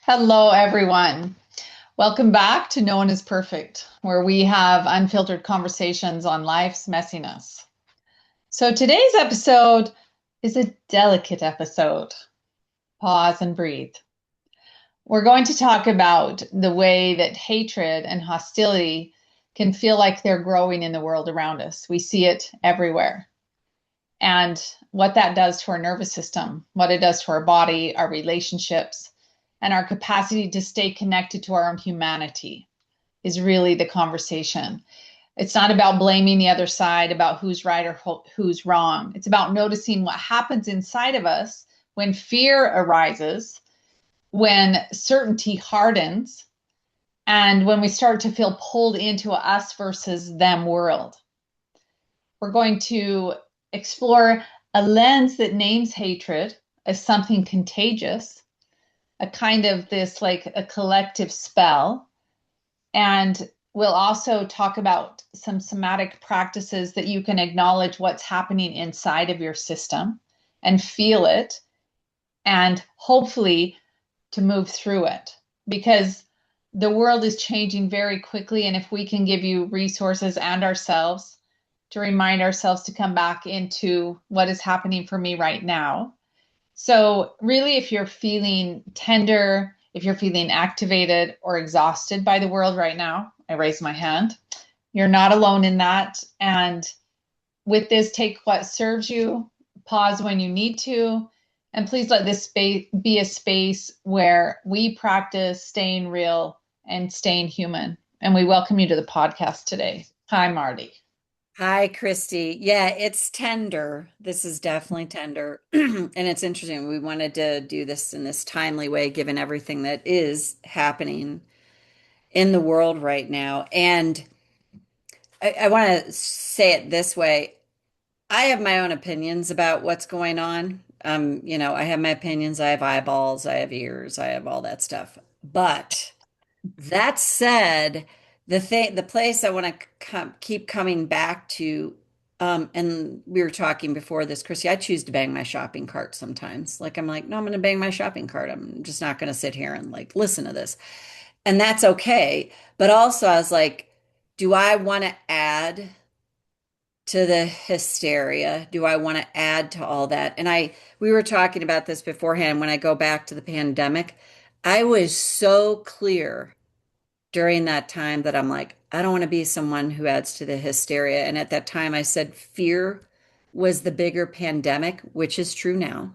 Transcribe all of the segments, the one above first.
Hello, everyone. Welcome back to No One is Perfect, where we have unfiltered conversations on life's messiness. So today's episode is a delicate episode. Pause and breathe. We're going to talk about the way that hatred and hostility can feel like they're growing in the world around us. We see it everywhere. And what that does to our nervous system, what it does to our body, our relationships, and our capacity to stay connected to our own humanity is really the conversation. It's not about blaming the other side about who's right or who's wrong. It's about noticing what happens inside of us when fear arises, when certainty hardens, and when we start to feel pulled into a us versus them world. We're going to explore a lens that names hatred as something contagious, a kind of this like a collective spell. And we'll also talk about some somatic practices that you can acknowledge what's happening inside of your system and feel it, and hopefully to move through it, because the world is changing very quickly. And if we can give you resources and ourselves to remind ourselves to come back into what is happening for me right now. So really, if you're feeling tender, if you're feeling activated or exhausted by the world right now, I raise my hand. You're not alone in that. And with this, take what serves you, pause when you need to, and please let this space be a space where we practice staying real and staying human. And we welcome you to the podcast today. Hi, Marti. Hi, Christy. Yeah, it's tender. This is definitely tender. And it's interesting. We wanted to do this in this timely way, given everything that is happening in the world right now. And I want to say it this way. I have my own opinions about what's going on. I have my opinions. I have eyeballs, I have ears, I have all that stuff. But that said, the place I want to keep coming back to, and we were talking before this, Chrissy, I choose to bang my shopping cart sometimes. Like I'm like, no, I'm going to bang my shopping cart. I'm just not going to sit here and like listen to this. And that's okay. But also I was like, do I want to add to the hysteria? Do I want to add to all that? And we were talking about this beforehand. When I go back to the pandemic, I was so clear during that time that I'm like, I don't want to be someone who adds to the hysteria. And at that time, I said fear was the bigger pandemic, which is true now.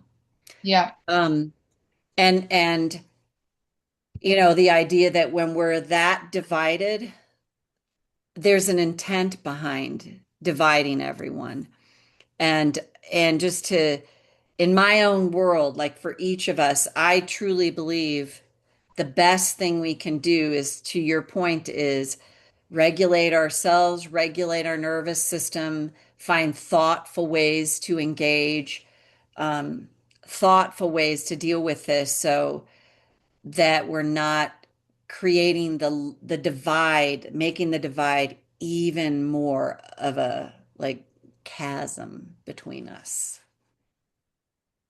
Yeah. Um, and the idea that when we're that divided, there's an intent behind dividing everyone. And and just to in my own world, like for each of us, I truly believe the best thing we can do is, to your point, is regulate ourselves, regulate our nervous system, find thoughtful ways to engage, um, thoughtful ways to deal with this so that we're not creating the divide, making the divide even more of a like chasm between us.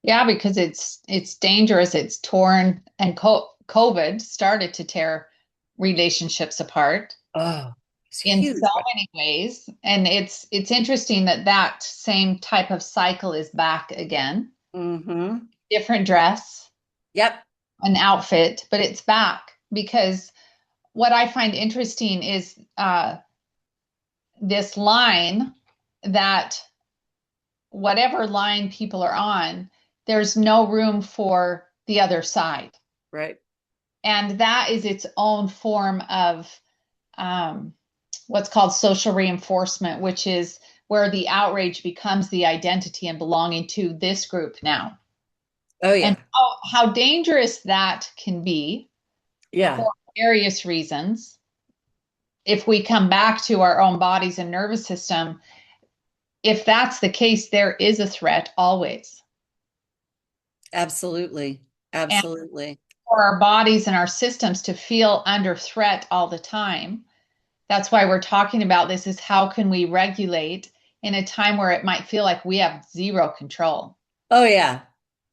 Yeah, because it's dangerous. It's torn, and COVID started to tear relationships apart Oh, it's in so huge. many ways. And it's interesting that that same type of cycle is back again. Mm-hmm. Different dress, Yep. an outfit, but it's back because what I find interesting is this line that whatever line people are on, there's no room for the other side. Right. And that is its own form of um, what's called social reinforcement, which is where the outrage becomes the identity and belonging to this group now. Oh And yeah. how dangerous that can be Yeah. for various reasons. If we come back to our own bodies and nervous system, if that's the case, there is a threat always. Absolutely. And Absolutely. for our bodies and our systems to feel under threat all the time, that's why we're talking about this, is how can we regulate in a time where it might feel like we have zero control. Oh yeah.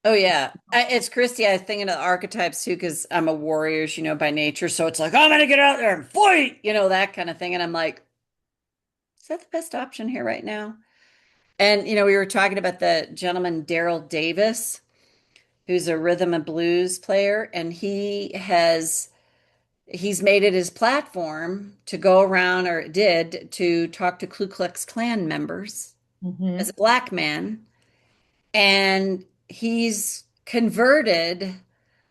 Oh yeah, it's Christy. I think of the archetypes too because I'm a warrior, by nature. So it's like I'm gonna get out there and fight, that kind of thing. And I'm like, is that the best option here right now? And we were talking about the gentleman Daryl Davis, who's a rhythm and blues player, and he's made it his platform to go around, or did, to talk to Ku Klux Klan members as Hmm. a black man, and he's converted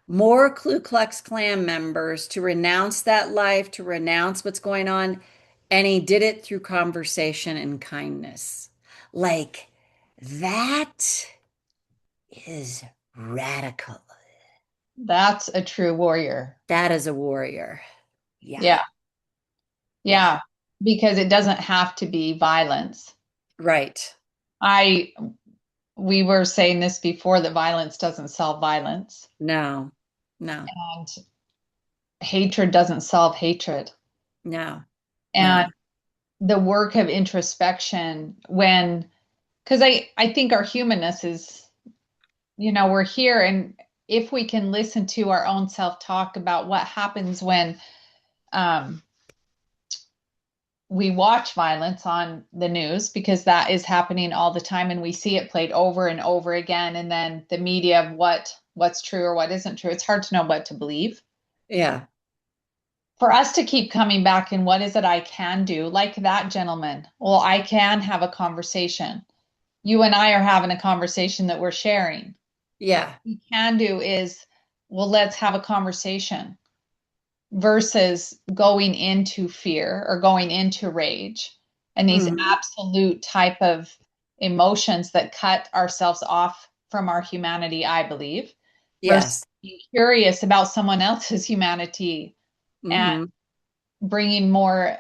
more Ku Klux Klan members to renounce that life, to renounce what's going on. And he did it through conversation and kindness. Like, that is radical. That's a true warrior. That is a warrior. Yeah. Yeah. Yeah. Yeah. Because it doesn't have to be violence. Right. I, we were saying this before that violence doesn't solve violence No, no, and hatred doesn't solve hatred. no, no. And the work of introspection when, because I think our humanness is, we're here, and if we can listen to our own self-talk about what happens when um, we watch violence on the news, because that is happening all the time and we see it played over and over again, and then the media of what's true or what isn't true, it's hard to know what to believe. Yeah. For us to keep coming back and what is it I can do, like that gentleman, well, I can have a conversation. You and I are having a conversation that we're sharing. Yeah. We can do is, well, let's have a conversation versus going into fear or going into rage and these Mhm. absolute type of emotions that cut ourselves off from our humanity, I believe, versus Yes. being curious about someone else's humanity and Hmm. bringing more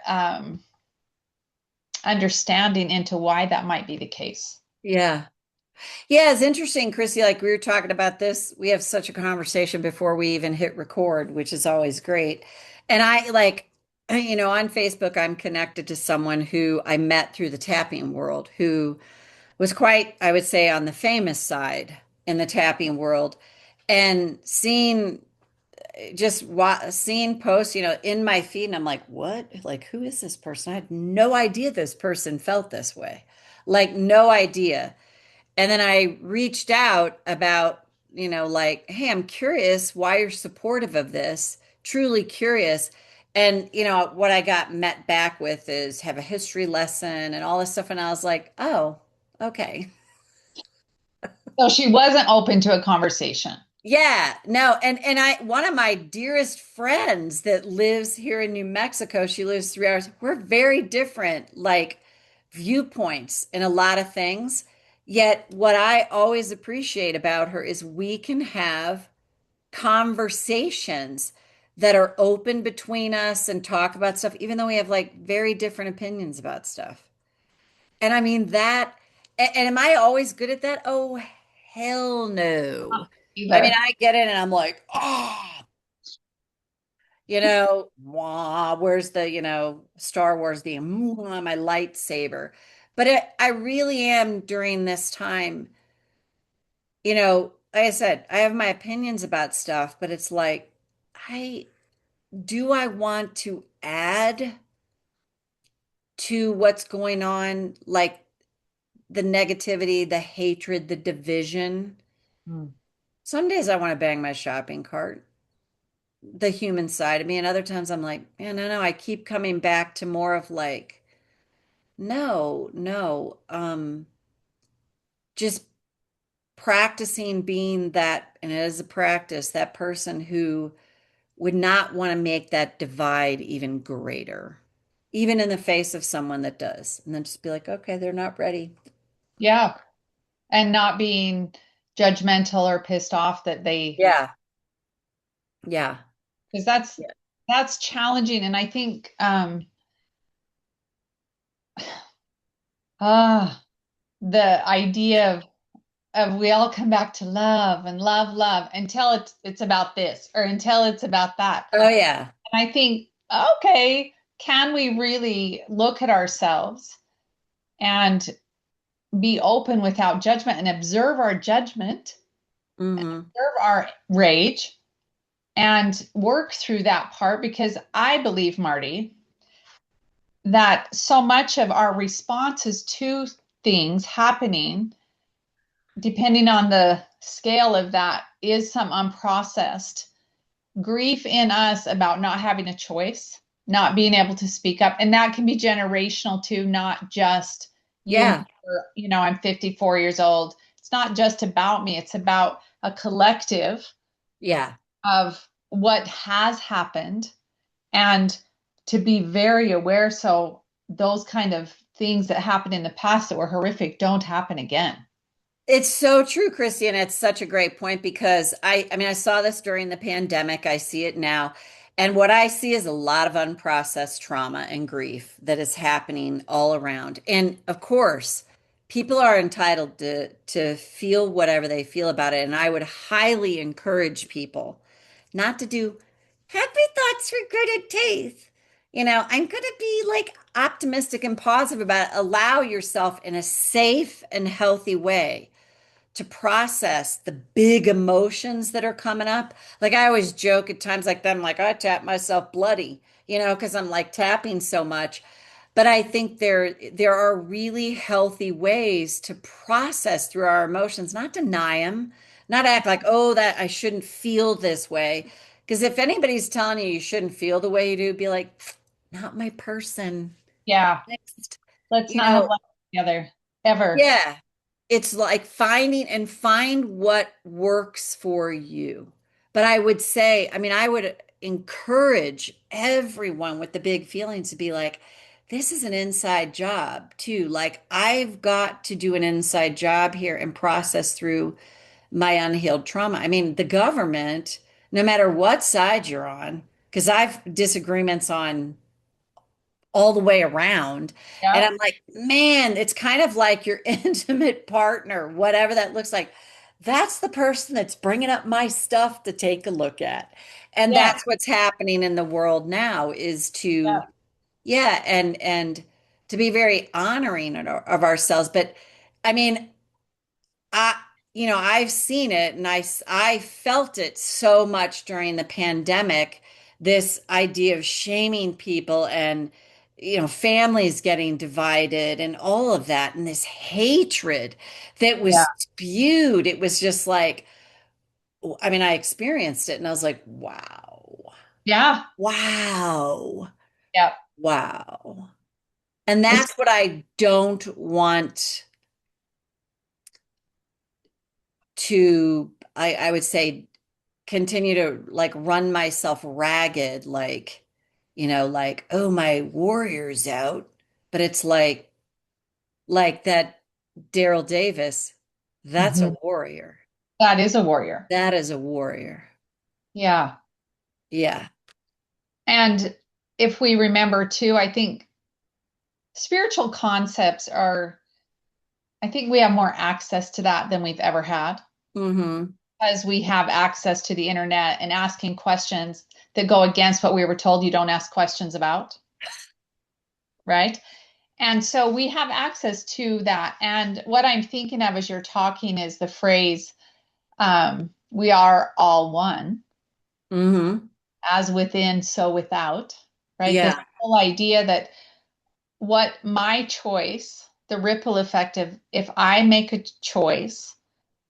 understanding into why that might be the case. Yeah. Yeah, it's interesting, Chrissy. Like we were talking about this, we have such a conversation before we even hit record, which is always great. And I like, on Facebook, I'm connected to someone who I met through the tapping world, who was quite, I would say, on the famous side in the tapping world. And seeing posts, in my feed, and I'm like, what? Like, who is this person? I had no idea this person felt this way. Like, no idea. And then I reached out about, like, hey, I'm curious why you're supportive of this, truly curious. And, what I got met back with is have a history lesson and all this stuff. And I was like, oh, okay. So she wasn't open to a conversation. Yeah, no, and I one of my dearest friends that lives here in New Mexico, she lives 3 hours. We're very different, like viewpoints in a lot of things. Yet what I always appreciate about her is we can have conversations that are open between us and talk about stuff, even though we have like very different opinions about stuff. And I mean that, and am I always good at that? Oh, hell no. I mean, Either. I get it and I'm like, oh, where's the, Star Wars, my lightsaber. But I really am during this time, like I said, I have my opinions about stuff, but it's like, I I want to add to what's going on, like the negativity, the hatred, the division. Mm. Some days I want to bang my shopping cart, the human side of me, and other times I'm like, man, no, I keep coming back to more of like, no, no, just practicing being that, and it is a practice, that person who would not want to make that divide even greater, even in the face of someone that does, and then just be like, okay, they're not ready. Yeah. And not being judgmental or pissed off that they, Yeah, yeah, because yeah. that's challenging. And I think ah the idea of we all come back to love and love until it's about this or until it's about that. Oh yeah, And I think, okay, can we really look at ourselves and be open without judgment and observe our judgment Mm-hmm. observe our rage and work through that part because I believe, Marty, that so much of our responses to things happening, depending on the scale of that, is some unprocessed grief in us about not having a choice, not being able to speak up. And that can be generational too, not just you, Yeah. I'm 54 years old. It's not just about me, it's about a collective Yeah. of what has happened and to be very aware so those kind of things that happened in the past that were horrific don't happen again. It's so true, Christy, and it's such a great point because I mean, I saw this during the pandemic. I see it now. And what I see is a lot of unprocessed trauma and grief that is happening all around. And of course, people are entitled to feel whatever they feel about it. And I would highly encourage people not to do happy thoughts for gritted teeth. I'm going to be like optimistic and positive about it. Allow yourself in a safe and healthy way to process the big emotions that are coming up. Like I always joke at times like that, I'm like, I tap myself bloody, because I'm like tapping so much. But I think there are really healthy ways to process through our emotions, not deny them, not act like, oh, that I shouldn't feel this way. Because if anybody's telling you you shouldn't feel the way you do, be like, not my person. Yeah, Next, let's you not have know, life together ever. yeah. It's like find what works for you. But I would say, I mean, I would encourage everyone with the big feelings to be like, this is an inside job too. Like, I've got to do an inside job here and process through my unhealed trauma. I mean, the government, no matter what side you're on, because I've disagreements on all the way around. And Yeah, I'm like, man, it's kind of like your intimate partner, whatever that looks like. That's the person that's bringing up my stuff to take a look at. And yeah, that's what's happening in the world now is to, yeah, yeah, and to be very honoring of ourselves. But I mean, I, I've seen it and I felt it so much during the pandemic, this idea of shaming people and, families getting divided and all of that, and this hatred that yeah, was spewed. It was just like, I mean, I experienced it and I was like, wow, yeah, wow, yeah. wow. And It's that's what I don't want to, I would say, continue to like run myself ragged, like, like, oh, my warrior's out. But it's like that Daryl Davis, that's a Mhm. warrior. That is a warrior. That is a warrior. Yeah. Yeah. And if we remember too, I think spiritual concepts are, I think we have more access to that than we've ever had Mm-hmm. because we have access to the internet and asking questions that go against what we were told you don't ask questions about, right? And so we have access to that. And what I'm thinking of as you're talking is the phrase, we are all one, Mm-hmm. as within, so without, right? This Yeah. whole idea that what my choice, the ripple effect of if I make a choice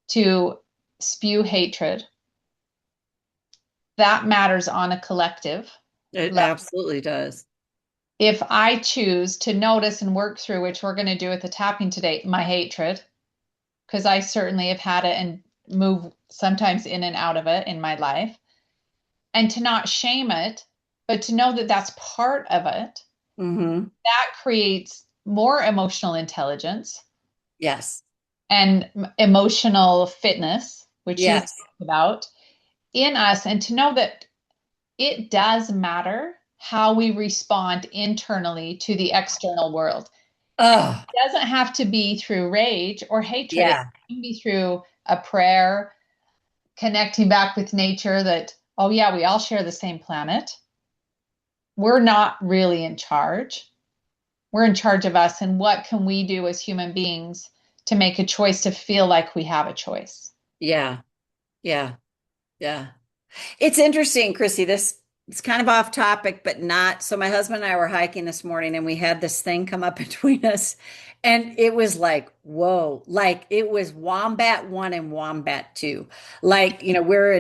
to spew hatred, that matters on a collective It level. absolutely does. If I choose to notice and work through, which we're going to do with the tapping today, my hatred, because I certainly have had it and move sometimes in and out of it in my life, and to not shame it, but to know that that's part of it, Mm-hmm. that creates more emotional intelligence Yes. and emotional fitness, which you Yes. talked about in us, and to know that it does matter how we respond internally to the external world. And Oh, it doesn't have to be through rage or hatred, it yeah. can be through a prayer, connecting back with nature that, oh, yeah, we all share the same planet. We're not really in charge. We're in charge of us. And what can we do as human beings to make a choice to feel like we have a choice? Yeah. Yeah. Yeah. It's interesting, Chrissy. This it's kind of off topic, but not. So my husband and I were hiking this morning and we had this thing come up between us. And it was like, whoa, like it was Wombat 1 and Wombat 2. Like, we're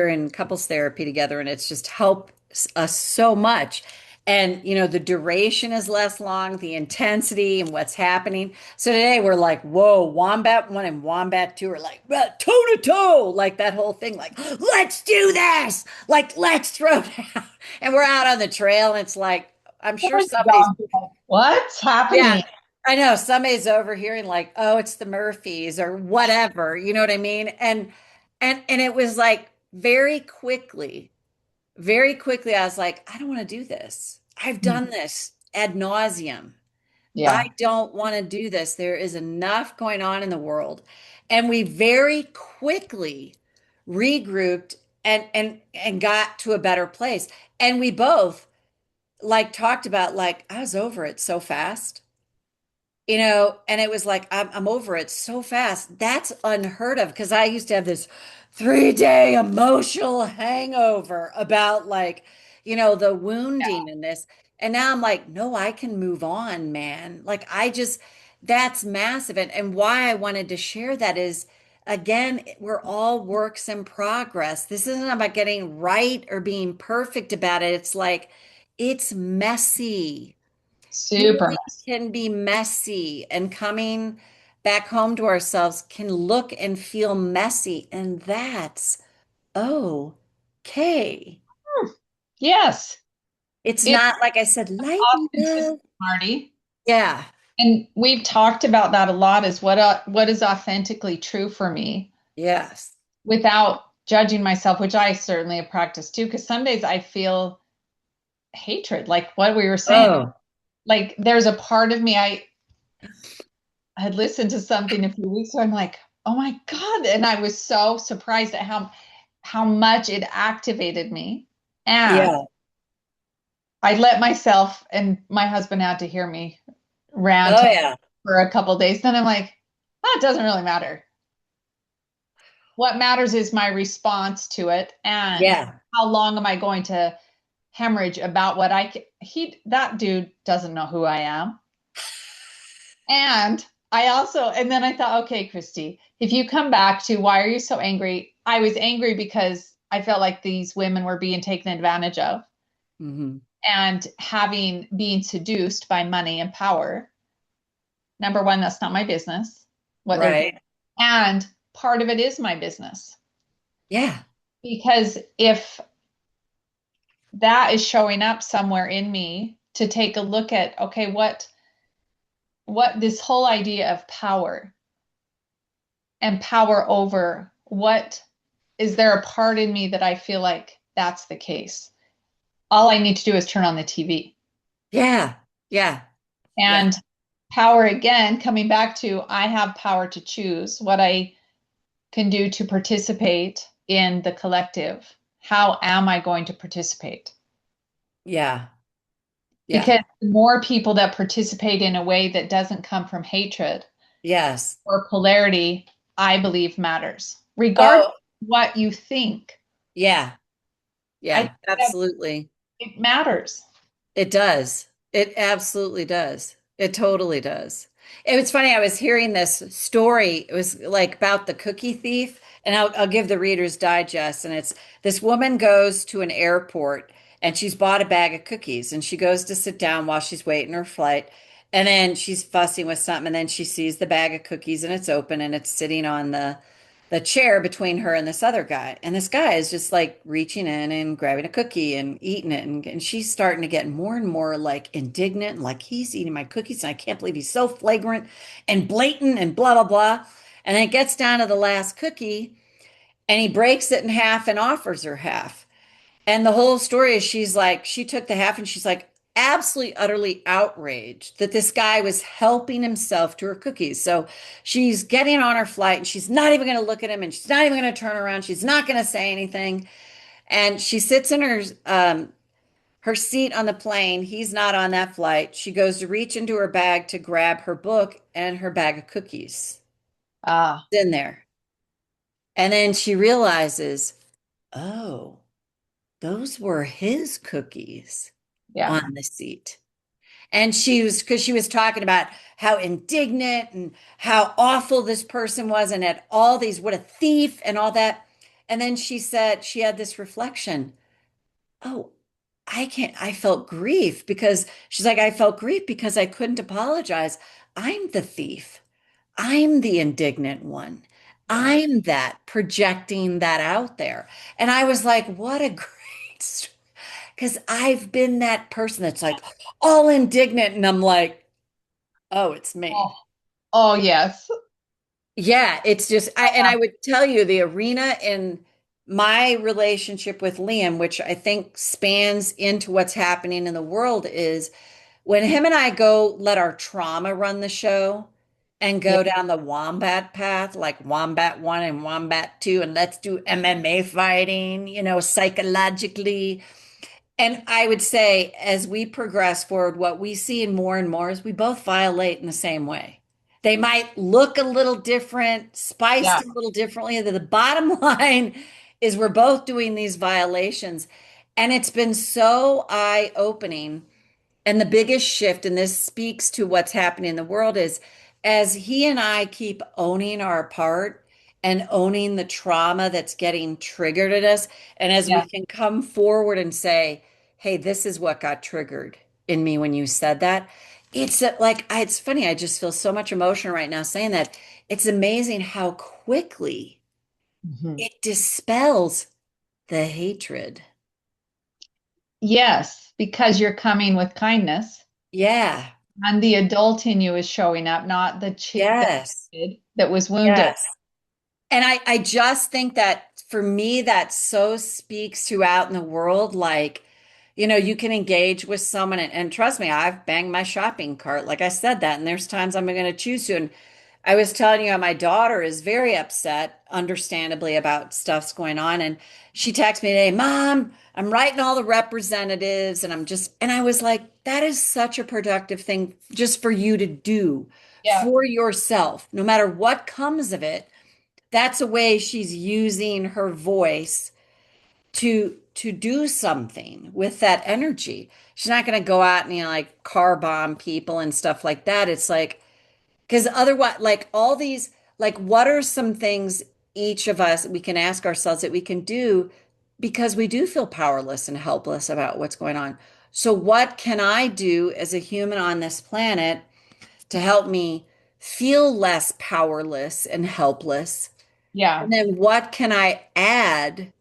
in couples therapy together and it's just helped us so much. And the duration is less long, the intensity and what's happening. So today we're like, whoa, Wombat 1 and Wombat 2 are like toe to toe, like that whole thing, like, let's do this, like, let's throw down. And we're out on the trail, and it's like, I'm sure Poor somebody's, dog. What's yeah, happening? I know somebody's overhearing, like, oh, it's the Murphys or whatever, you know what I mean? And it was like very quickly, I was like, I don't want to do this. I've Mm. done this ad nauseum. I Yeah. don't want to do this. There is enough going on in the world. And we very quickly regrouped and got to a better place. And we both like talked about, like, I was over it so fast. And it was like, I'm over it so fast. That's unheard of because I used to have this 3-day emotional hangover about, like, the wounding in this. And now I'm like, no, I can move on, man. Like, that's massive. And why I wanted to share that is, again, we're all works in progress. This isn't about getting right or being perfect about it. It's like, it's messy. Super Healing messy. can be messy, and coming back home to ourselves can look and feel messy, and that's okay. Yes. It's It's not, like I said, light and authenticity, love. Marty. Yeah. And we've talked about that a lot is what is authentically true for me Yes. without judging myself, which I certainly have practiced too, because some days I feel hatred, like what we were saying. Oh, Like there's a part of me, I had listened to something a few weeks ago. I'm like, oh my God. And I was so surprised at how much it activated me. And yeah. I let myself and my husband had to hear me rant Oh, yeah. for a couple of days. Then I'm like, oh, it doesn't really matter. What matters is my response to it and Yeah. how long am I going to hemorrhage about what that dude doesn't know who I am. And and then I thought, okay, Christy, if you come back to why are you so angry? I was angry because I felt like these women were being taken advantage of Hmm. and being seduced by money and power. Number one, that's not my business. What they're Right. and part of it is my business Yeah. because if that is showing up somewhere in me to take a look at, okay, what this whole idea of power and power over what is there a part in me that I feel like that's the case? All I need to do is turn on the TV. Yeah. Yeah. Yeah. And power again, coming back to I have power to choose what I can do to participate in the collective. How am I going to participate? Yeah. Yeah. Because the more people that participate in a way that doesn't come from hatred Yes. or polarity, I believe matters. Regardless Oh, of what you think, yeah. I Yeah. think that Absolutely. it matters. It does. It absolutely does. It totally does. It was funny. I was hearing this story. It was like about the cookie thief, and I'll give the Reader's Digest. And it's this woman goes to an airport and she's bought a bag of cookies, and she goes to sit down while she's waiting her flight. And then she's fussing with something, and then she sees the bag of cookies and it's open and it's sitting on the chair between her and this other guy. And this guy is just like reaching in and grabbing a cookie and eating it. And she's starting to get more and more like indignant, like, he's eating my cookies. And I can't believe he's so flagrant and blatant and blah, blah, blah. And then it gets down to the last cookie and he breaks it in half and offers her half. And the whole story is she's like, she took the half and she's like, absolutely, utterly outraged that this guy was helping himself to her cookies. So she's getting on her flight and she's not even going to look at him and she's not even going to turn around. She's not going to say anything. And she sits in her seat on the plane. He's not on that flight. She goes to reach into her bag to grab her book and her bag of cookies Ah, in there. And then she realizes, oh, those were his cookies Yeah. on the seat. And she was, because she was talking about how indignant and how awful this person was and had all these, what a thief and all that. And then she said, she had this reflection. Oh, I felt grief because she's like, I felt grief because I couldn't apologize. I'm the thief. I'm the indignant one. Yeah. I'm that projecting that out there. And I was like, what a great story. Because I've been that person that's like all indignant. And I'm like, oh, it's Oh, me. oh yes. Yeah, it's just and I would tell you the arena in my relationship with Liam, which I think spans into what's happening in the world, is when him and I go let our trauma run the show and Yeah. go down the wombat path, like wombat one and wombat two, and let's do MMA fighting, psychologically. And I would say, as we progress forward, what we see in more and more is we both violate in the same way. They might look a little different, Yeah. spiced a little differently. The bottom line is we're both doing these violations. And it's been so eye-opening and the biggest shift, and this speaks to what's happening in the world, is as he and I keep owning our part and owning the trauma that's getting triggered at us, and as we Yeah. can come forward and say, hey, this is what got triggered in me when you said that. It's funny. I just feel so much emotion right now saying that. It's amazing how quickly Mhm. it dispels the hatred. Yes, because you're coming with kindness Yeah. and the adult in you is showing up, not the Yes. kid that was wounded. Yes. And I just think that for me, that so speaks to out in the world, like, you can engage with someone and trust me, I've banged my shopping cart. Like I said that, and there's times I'm going to choose to. And I was telling you, my daughter is very upset, understandably, about stuff's going on. And she texted me today, Mom, I'm writing all the representatives, and I was like, that is such a productive thing just for you to do Yeah, for yourself, no matter what comes of it. That's a way she's using her voice to do something with that energy. She's not going to go out and like car bomb people and stuff like that. It's like because otherwise, like all these, like what are some things each of us we can ask ourselves that we can do because we do feel powerless and helpless about what's going on. So what can I do as a human on this planet to help me feel less powerless and helpless? yeah, And then what can I add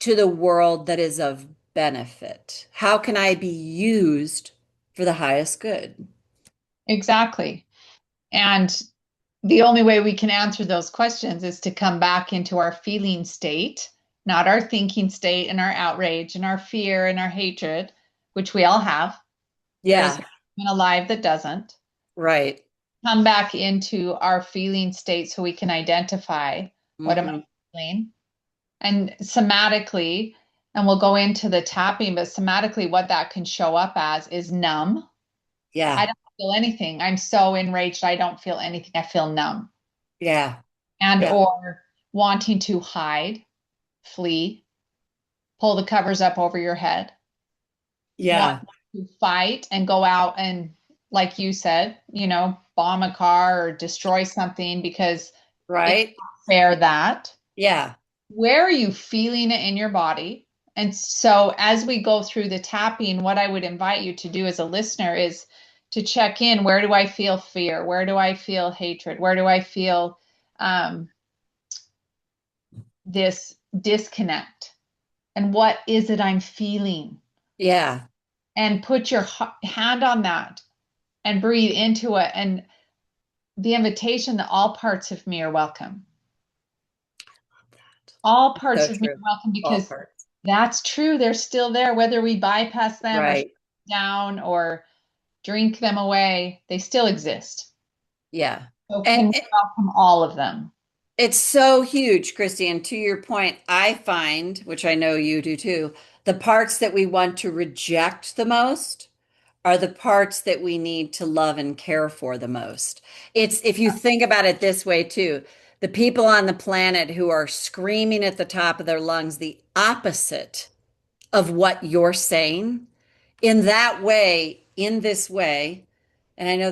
to the world that is of benefit? How can I be used for the highest good? exactly. And the only way we can answer those questions is to come back into our feeling state, not our thinking state and our outrage and our fear and our hatred, which we all have. There's Yeah, no one alive that doesn't. right. Come back into our feeling state so we can identify what am Hmm. I feeling and somatically, and we'll go into the tapping, but somatically, what that can show up as is numb. I Yeah, don't feel anything. I'm so enraged. I don't feel anything. I feel numb. yeah, And yeah, or wanting to hide, flee, pull the covers up over your head, want yeah, to fight and go out and, like you said, bomb a car or destroy something because it's right. not fair that. Yeah, Where are you feeling it in your body? And so, as we go through the tapping, what I would invite you to do as a listener is to check in. Where do I feel fear? Where do I feel hatred? Where do I feel um, this disconnect? And what is it I'm feeling? yeah. And put your hand on that and breathe into it. And the invitation that all parts of me are welcome. All parts So of me true. are welcome All because parts. that's true. They're still there, whether we bypass them or shut Right. them down or drink them away, they still exist. Yeah. So And can we welcome all of them? it's so huge, Christy. And to your point, I find, which I know you do too, the parts that we want to reject the most are the parts that we need to love and care for the most. It's if you think about it this way too, the people on the planet who are screaming at the top of their lungs the opposite of what you're saying in that way, in this way. And I know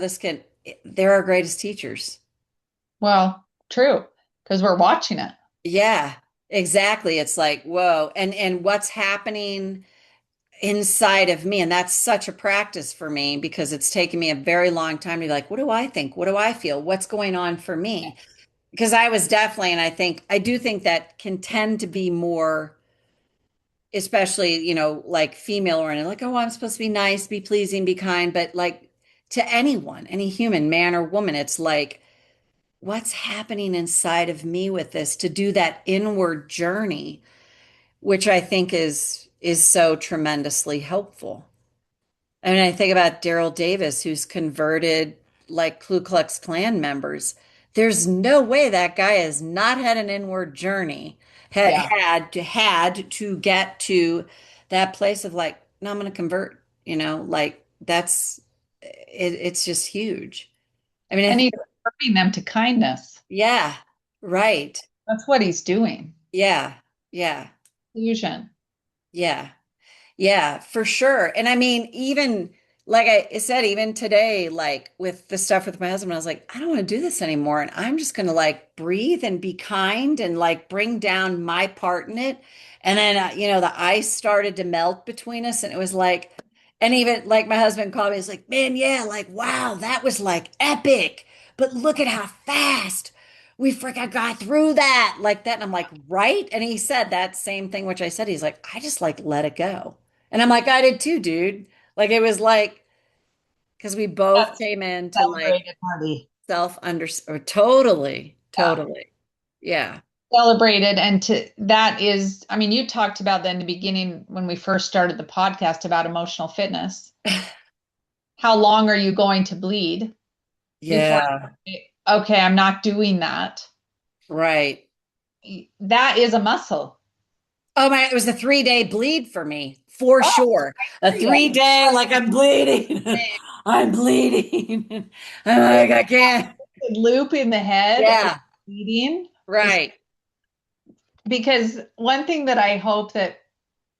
they're our greatest teachers. Well, true, because we're watching it. Yeah, exactly. It's like, whoa. And what's happening inside of me? And that's such a practice for me because it's taken me a very long time to be like, what do I think? What do I feel? What's going on for me? Because I was definitely, and I do think that can tend to be more, especially, like female oriented, like, oh, I'm supposed to be nice, be pleasing, be kind, but like to anyone, any human, man or woman, it's like, what's happening inside of me with this to do that inward journey, which I think is so tremendously helpful. I mean, I think about Daryl Davis, who's converted like Ku Klux Klan members. There's no way that guy has not had an inward journey, Yeah. had to get to that place of like, no, I'm going to convert, like it's just huge. I mean, And he's converting them to kindness. yeah, right. That's what he's doing. Yeah, yeah, Fusion. yeah. Yeah, for sure. And I mean, even like I said, even today, like with the stuff with my husband, I was like, I don't want to do this anymore. And I'm just going to like breathe and be kind and like bring down my part in it. And then, the ice started to melt between us. And it was like, and even like my husband called me, he's like, man, yeah, like, wow, that was like epic. But look at how fast we freaking got through that like that. And I'm like, right. And he said that same thing, which I said, he's like, I just like let it go. And I'm like, I did too, dude. Like it was like, because we both That's came into like celebrated, Marty. self under or totally, Yeah. totally. Yeah. Celebrated. And to that is, I mean, you talked about that in the beginning when we first started the podcast about emotional fitness. How long are you going to bleed before, Yeah. okay, I'm not doing that? Right. That is a muscle. Oh my, it was a 3-day bleed for me, for Oh, sure. A yeah. 3-day, like I'm bleeding. I'm bleeding. I'm like, I can't. Loop in the head of Yeah. bleeding is Right. because one thing that I hope that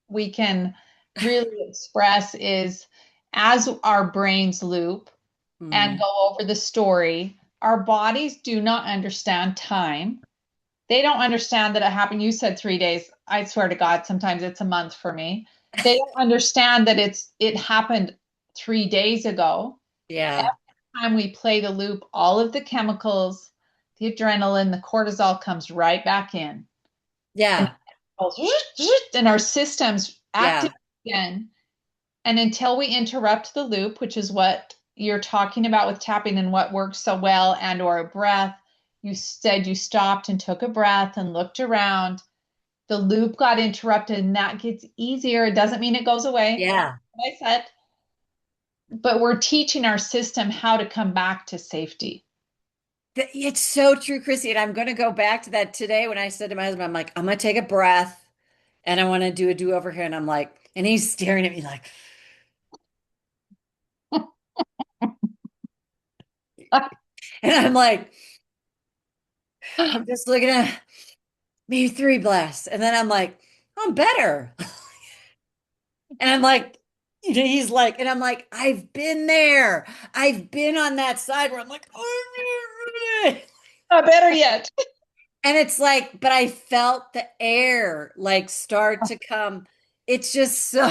we can really express is as our brains loop and Mm. go over the story, our bodies do not understand time. They don't understand that it happened. You said 3 days. I swear to God, sometimes it's a month for me. They don't understand that it happened 3 days ago. Yeah. Every time we play the loop, all of the chemicals, the adrenaline, the cortisol comes right back in. And Yeah. and our systems Yeah. activate again. And until we interrupt the loop, which is what you're talking about with tapping and what works so well, and or a breath, you said you stopped and took a breath and looked around. The loop got interrupted and that gets easier. It doesn't mean it goes away, Yeah. like I said, but we're teaching our system how to come back to safety. It's so true, Chrissy. And I'm going to go back to that today when I said to my husband, I'm like, I'm going to take a breath and I want to do a do over here. And I'm like, and he's staring at me like, and I'm like, I'm just looking at maybe 3 breaths. And then I'm like, I'm better. And I'm like, he's like, and I'm like, I've been there. I've been on that side where I'm like, oh, Better yet. and it's like, but I felt the air like start to come. It's just so,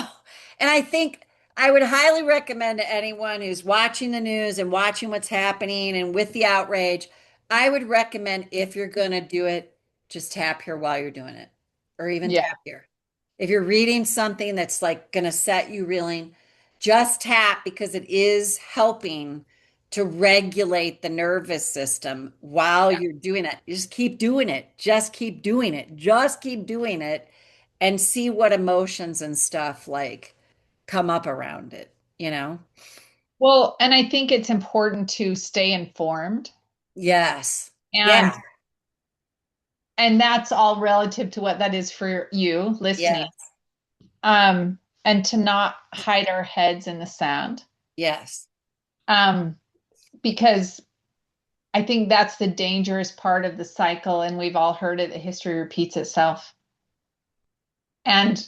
and I think I would highly recommend to anyone who's watching the news and watching what's happening and with the outrage, I would recommend if you're going to do it, just tap here while you're doing it, or even Yeah. tap here. If you're reading something that's like going to set you reeling, just tap because it is helping to regulate the nervous system while Yeah. you're doing it. You just keep doing it. Just keep doing it. Just keep doing it and see what emotions and stuff like come up around it, you know? Well, and I think it's important to stay informed Yes. and Yeah. that's all relative to what that is for you Yeah. listening. And to not hide our heads in the sand. Yes. Um, because I think that's the dangerous part of the cycle, and we've all heard it, that history repeats itself. And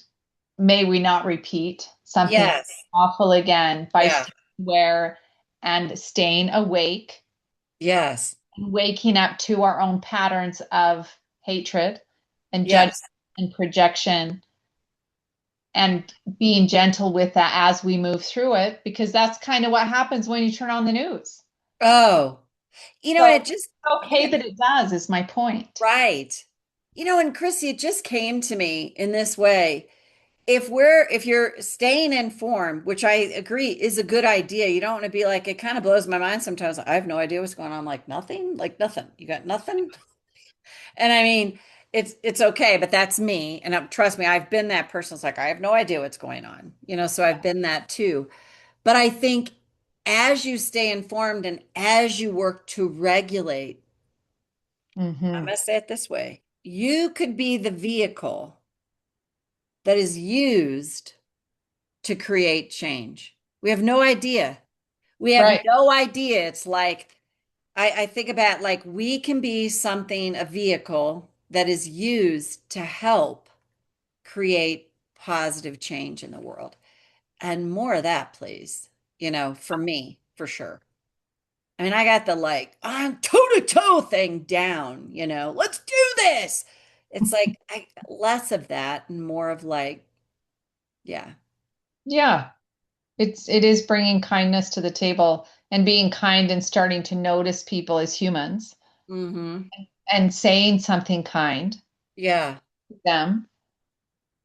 may we not repeat something Yes. awful again by Yeah. staying aware and staying awake Yes. and waking up to our own patterns of hatred and judgment Yes. and projection and being gentle with that as we move through it, because that's kind of what happens when you turn on the news. Oh, and So it just, it's okay that it does, is my point. right. And Chrissy, it just came to me in this way. If you're staying informed, which I agree is a good idea, you don't want to be like, it kind of blows my mind sometimes. I have no idea what's going on. Like nothing. You got nothing. And I mean, it's okay, but that's me. And trust me, I've been that person. It's like, I have no idea what's going on. So I've been that too. But I think as you stay informed and as you work to regulate, I'm Hmm. going to say it this way, you could be the vehicle that is used to create change. We have no idea. We have Right. no idea. It's like, I think about like we can be something, a vehicle that is used to help create positive change in the world. And more of that, please, for me, for sure. I mean, I got the like, I'm toe to toe thing down, let's do this. It's like less of that and more of like, yeah. Yeah. It is bringing kindness to the table and being kind and starting to notice people as humans Mm-hmm. and saying something kind Yeah. to them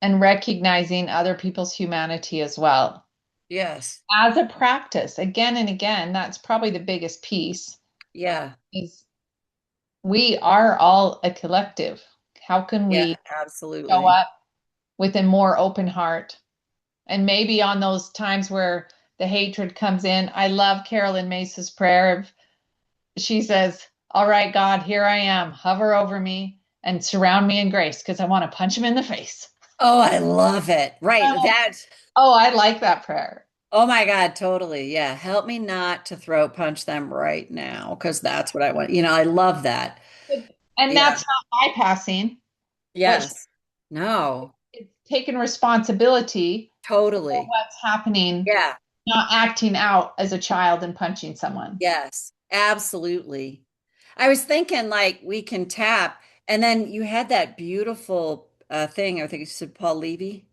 and recognizing other people's humanity as well. Yes. As a practice, again and again, that's probably the biggest piece Yeah. is we are all a collective. How can Yeah, we show absolutely. up with a more open heart? And maybe on those times where the hatred comes in, I love Carolyn Mace's prayer. She says, "All right, God, here I am. Hover over me and surround me in grace because I want to punch him in the face." Oh, I love it. Right. Oh, oh, I like that prayer. Oh my God, totally. Yeah. Help me not to throat punch them right now because that's what I want. I love that. And Yeah. that's not bypassing what Yes. No, it's taking responsibility for totally. what's happening, Yeah. not acting out as a child and punching someone. Yes. Absolutely. I was thinking like we can tap, and then you had that beautiful thing. I think you said Paul Levy.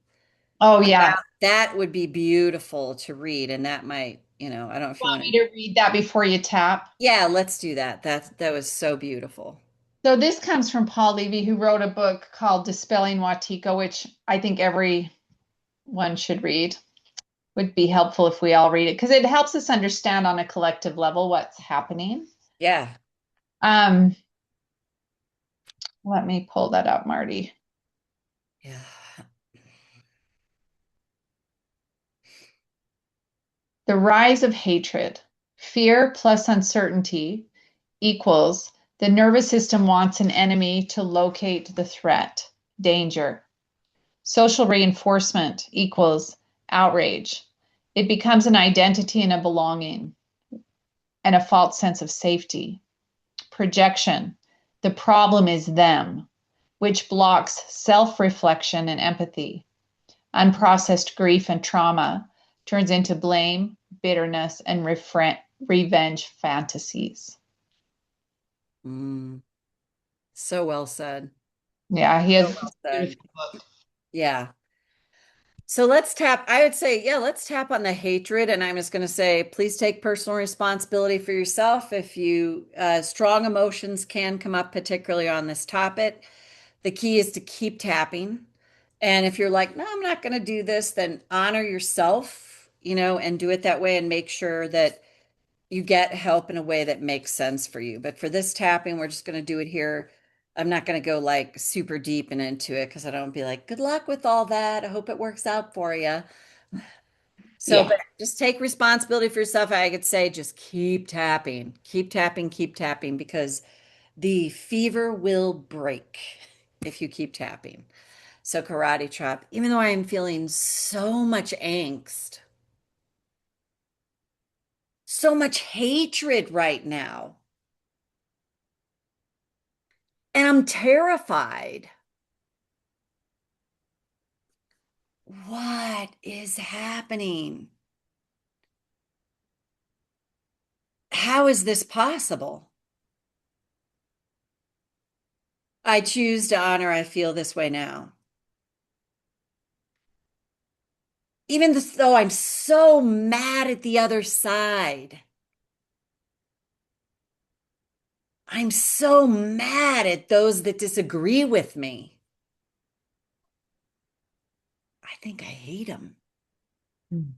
Oh, yeah. That would be beautiful to read, and that might, I don't know if you Want want me to. to read that before you tap? Yeah, let's do that. That was so beautiful. So this comes from Paul Levy, who wrote a book called Dispelling Watiko, which I think everyone should read. Would be helpful if we all read it because it helps us understand on a collective level what's happening. Yeah. Um, Let me pull that up, Marty. Yeah. The rise of hatred. Fear plus uncertainty equals the nervous system wants an enemy to locate the threat, danger. Social reinforcement equals outrage. It becomes an identity and a belonging and a false sense of safety. Projection. The problem is them, which blocks self reflection and empathy. Unprocessed grief and trauma turns into blame, bitterness, and revenge fantasies. Mm, so well said. Yeah, he So has a well said. beautiful book. Yeah. So let's tap. I would say, yeah, let's tap on the hatred. And I'm just going to say, please take personal responsibility for yourself. If strong emotions can come up, particularly on this topic, the key is to keep tapping. And if you're like, no, I'm not going to do this, then honor yourself, and do it that way and make sure that you get help in a way that makes sense for you. But for this tapping, we're just going to do it here. I'm not going to go like super deep and into it because I don't be like, good luck with all that. I hope it works out for you. So, Yeah. but just take responsibility for yourself. I could say just keep tapping because the fever will break if you keep tapping. So, karate chop, even though I am feeling so much angst, so much hatred right now. And I'm terrified. What is happening? How is this possible? I choose to honor I feel this way now. Even though I'm so mad at the other side. I'm so mad at those that disagree with me. I think I hate them. Mm.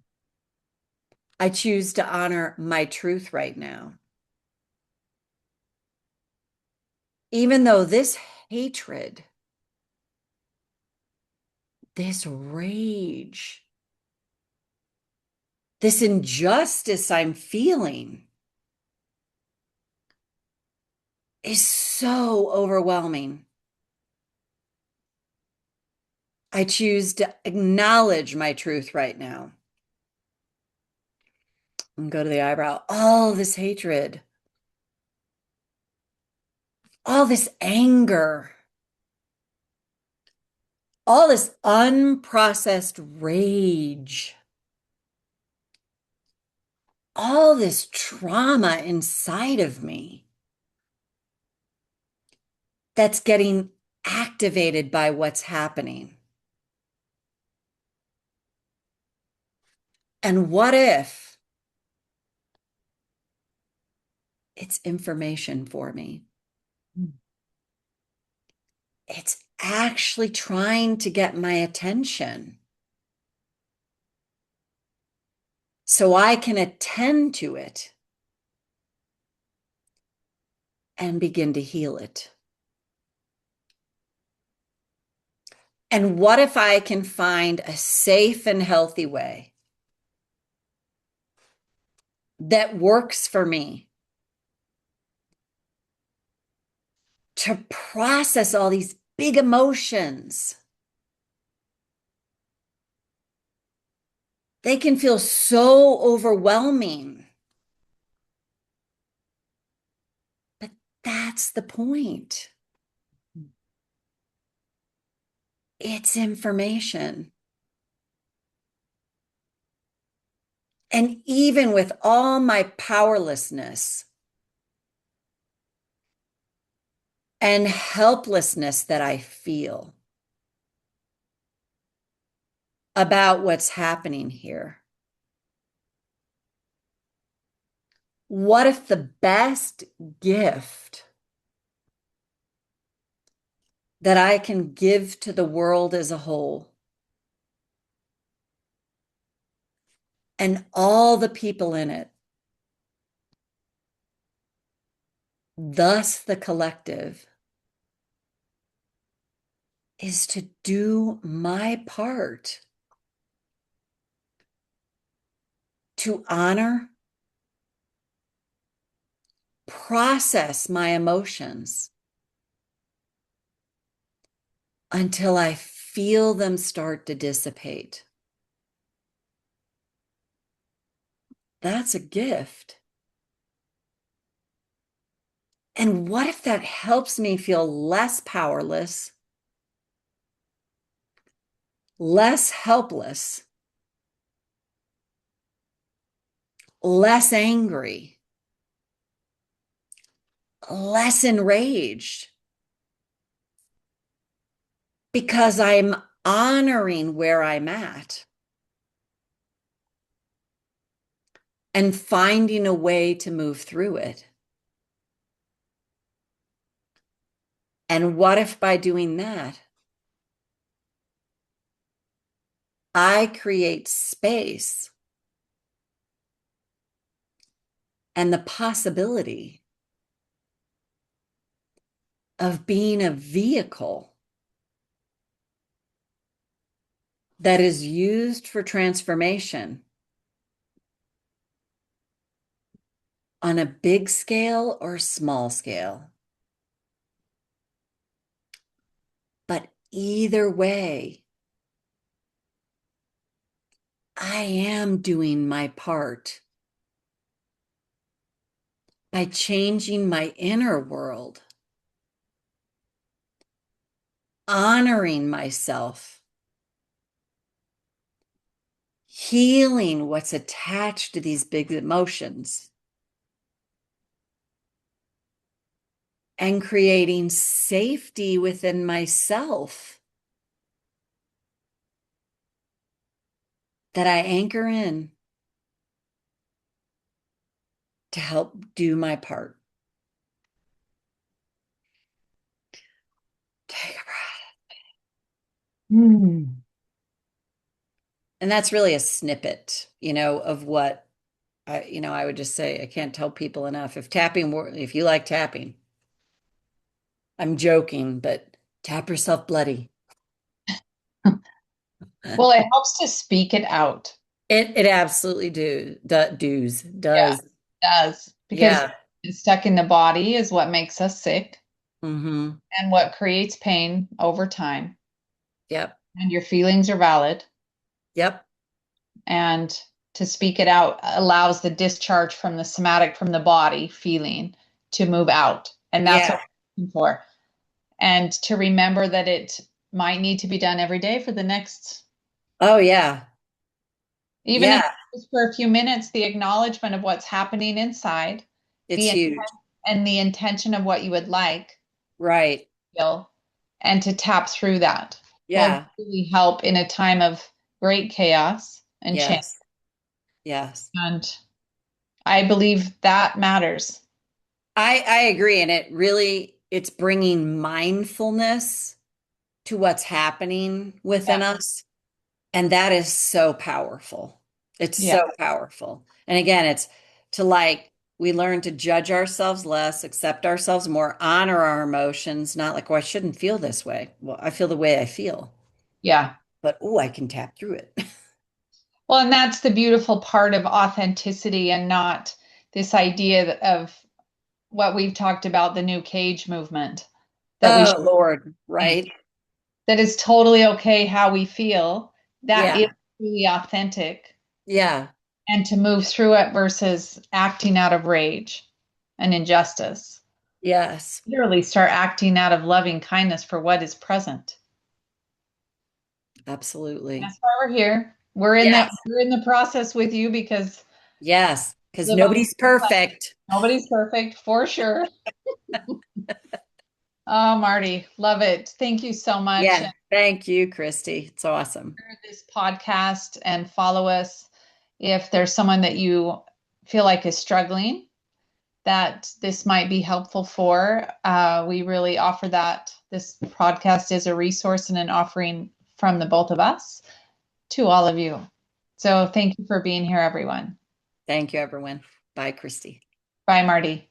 I choose to honor my truth right now. Even though this hatred, this rage, this injustice I'm feeling is so overwhelming. I choose to acknowledge my truth right now. And go to the eyebrow. All this hatred, all this anger, all this unprocessed rage, all this trauma inside of me that's getting activated by what's happening. And what if it's information for me? Mm. It's actually trying to get my attention so I can attend to it and begin to heal it. And what if I can find a safe and healthy way that works for me to process all these big emotions? They can feel so overwhelming. But that's the point. It's information. And even with all my powerlessness and helplessness that I feel about what's happening here, what if the best gift that I can give to the world as a whole and all the people in it, thus the collective, is to do my part to honor, process my emotions until I feel them start to dissipate. That's a gift. And what if that helps me feel less powerless, less helpless, less angry, less enraged? Because I'm honoring where I'm at and finding a way to move through it. And what if by doing that, I create space and the possibility of being a vehicle that is used for transformation on a big scale or small scale. But either way, I am doing my part by changing my inner world honoring myself, healing what's attached to these big emotions, and creating safety within myself that I anchor in to help do my part. Take a breath. Mm. And that's really a snippet, of what I would just say. I can't tell people enough. If you like tapping, I'm joking, but tap yourself bloody. Well, it helps to speak it out. It absolutely Yeah, does. it does. Because Yeah. it's stuck in the body is what makes us sick Mm-hmm. and what creates pain over time. Yep. And your feelings are valid. Yep. And to speak it out allows the discharge from the somatic, from the body feeling to move out. And that's what Yeah. we're looking for. And to remember that it might need to be done every day for the next, Oh yeah. even if Yeah. it's for a few minutes, the acknowledgement of what's happening inside, It's the huge. and the intention of what you would like Right. feel, and to tap through that will Yeah. really help in a time of great chaos and change. Yes. Yes. And I believe that matters. I agree. And it's bringing mindfulness to what's happening Yeah. within us. And that is so powerful. It's Yeah. so powerful. And again, it's to like, we learn to judge ourselves less, accept ourselves more, honor our emotions, not like, oh, I shouldn't feel this way. Well, I feel the way I feel, Yeah. but oh, I can tap through it. Well, and that's the beautiful part of authenticity and not this idea of what we've talked about, the new cage movement, that we Oh, should Lord. think Right. that is totally okay how we feel. That is Yeah. really authentic Yeah. and to move through it versus acting out of rage and injustice. Yes. Literally start acting out of loving kindness for what is present. Absolutely. That's why we're here. We're in that Yes. we're in the process with you because Yes. Because we live on nobody's perfect. nobody's perfect for sure. Oh, Marti, love it. Thank you so much. Yeah. And Thank you, Christy. It's awesome. share this podcast and follow us if there's someone that you feel like is struggling that this might be helpful for. We really offer that. This podcast is a resource and an offering from the both of us to all of you. So thank you for being here, everyone. Thank you, everyone. Bye, Christy. Bye, Marti.